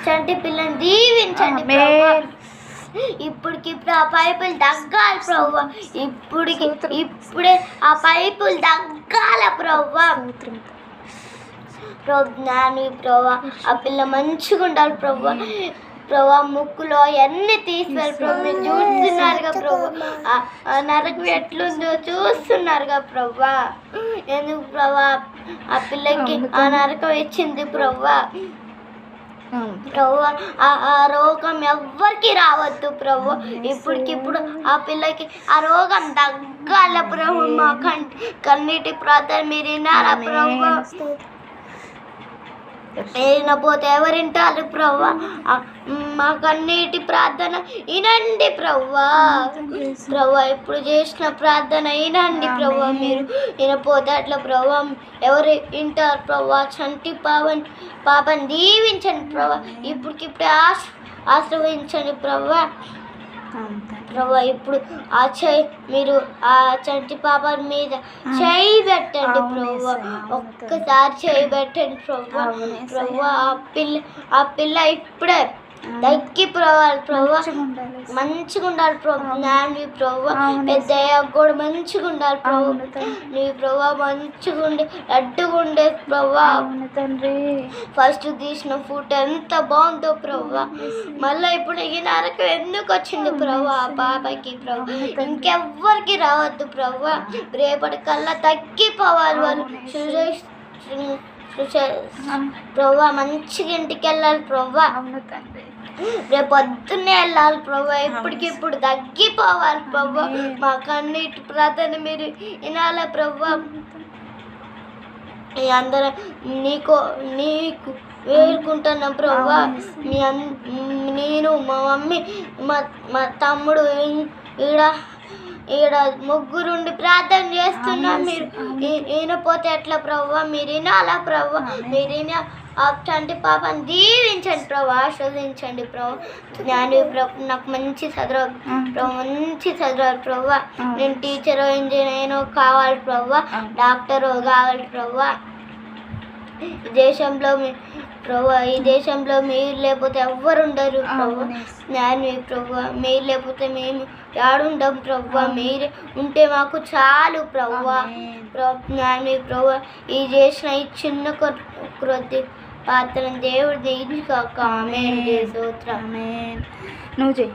చంటి పిల్లని దీవించండి ప్రభు. ఇప్పటికిప్పుడు ఆ పైపులు తగ్గాలి ప్రభు. ఇప్పుడే ఆ పైపులు తగ్గాల ప్రభు. జ్ఞాని ప్రభు, ఆ పిల్ల మంచిగా ఉండాలి ప్రభు. ప్రభా ముక్కులో అన్నీ తీసివేయాలి ప్రభు. మీరు చూస్తున్నారుగా ప్రభు, ఆ నరకం ఎట్లుందో చూస్తున్నారుగా ప్రభా. ఎందుకు ప్రభా ఆ పిల్లకి ఆ నరకం ఇచ్చింది ప్రభా. ప్రభు ఆ రోగం ఎవ్వరికి రావద్దు ప్రభు. ఇప్పటికిప్పుడు ఆ పిల్లకి ఆ రోగం తగ్గాల ప్రభు. మా కన్నీటి ప్రార్థన మీరు వినారా ప్రభు. పోతే ఎవరింటారు ప్రభా. మా కన్నీటి ప్రార్థన వినండి ప్రభా. ప్రభా ఇప్పుడు చేసిన ప్రార్థన వినండి ప్రభా. మీరు వినపోతే అట్లా ప్రభా ఎవరు వింటారు ప్రభా. చంటి పాపని దీవించండి ప్రభా. ఇప్పటికిప్పుడే ఆశ్రయించండి ప్రభా. ప్రభా ఇప్పుడు మీరు ఆ చంటి పాప మీద చేయి పెట్టండి ప్రభా. ఒక్కసారి చేయి పెట్టండి ప్రభా. ప్రభా ఆ పిల్ల ఇప్పుడే తగ్గిపోవాలి ప్రభా. మంచిగా ఉండాలి ప్రభు. నీ ప్రభా పెద్దయ్య కూడా మంచిగా ఉండాలి ప్రభు. నీ ప్రభా మంచిగా ఉండి లడ్డుగా ఉండే ప్రభా. ఫస్ట్ తీసిన ఫుడ్ ఎంత బాగుందో ప్రభా. మళ్ళీ ఇప్పుడు ఈ నరకం ఎందుకు వచ్చింది ప్రభా ఆ పాపకి ప్రభు. ఇంకెవ్వరికి రావద్దు ప్రభా. రేపటి కల్లా తగ్గిపోవాలి వాళ్ళు. ప్రభా మంచిగా ఇంటికి వెళ్ళాలి ప్రభా. రేపు పొద్దున్నే వెళ్ళాలి ప్రభా. ఇప్పటికిప్పుడు తగ్గిపోవాలి ప్రభా. మా కన్నీటి ప్రార్థన మీరు వినాలి ప్రభా. అందరం నీకు వేడుకుంటున్నాం ప్రభా. నేను మా మమ్మీ మా తమ్ముడు ఈడ ముగ్గురుండి ప్రార్థన చేస్తున్నాం. మీరు వినపోతే ఎట్లా ప్రభా. మీరు వినాలా ప్రభా. మీరు ఆ చంటి పాపని దీవించండి ప్రభా. ఆస్వాదించండి ప్రభా. జ్ఞాని ప్రభు నాకు మంచి చదవాలి ప్రభా. మంచి చదవాలి ప్రభా. నేను టీచర్ ఇంజనీర్ కావాలి ప్రభా. డాక్టర్ కావాలి ప్రభా. ఈ దేశంలో మీరు లేకపోతే ఎవ్వరు ఉండరు ప్రభా. జ్ఞాని ప్రభా మీరు లేకపోతే మేము ఆడుండం ప్రభా. మీరు ఉంటే మాకు చాలు ప్రభా. జ్ఞాని ప్రభా ఈ చేసిన ఈ చిన్న కొద్ది పాత్ర దేవుడు దీనికి కాక ఆమేన్. స్తోత్రం. నువ్వు చేయి.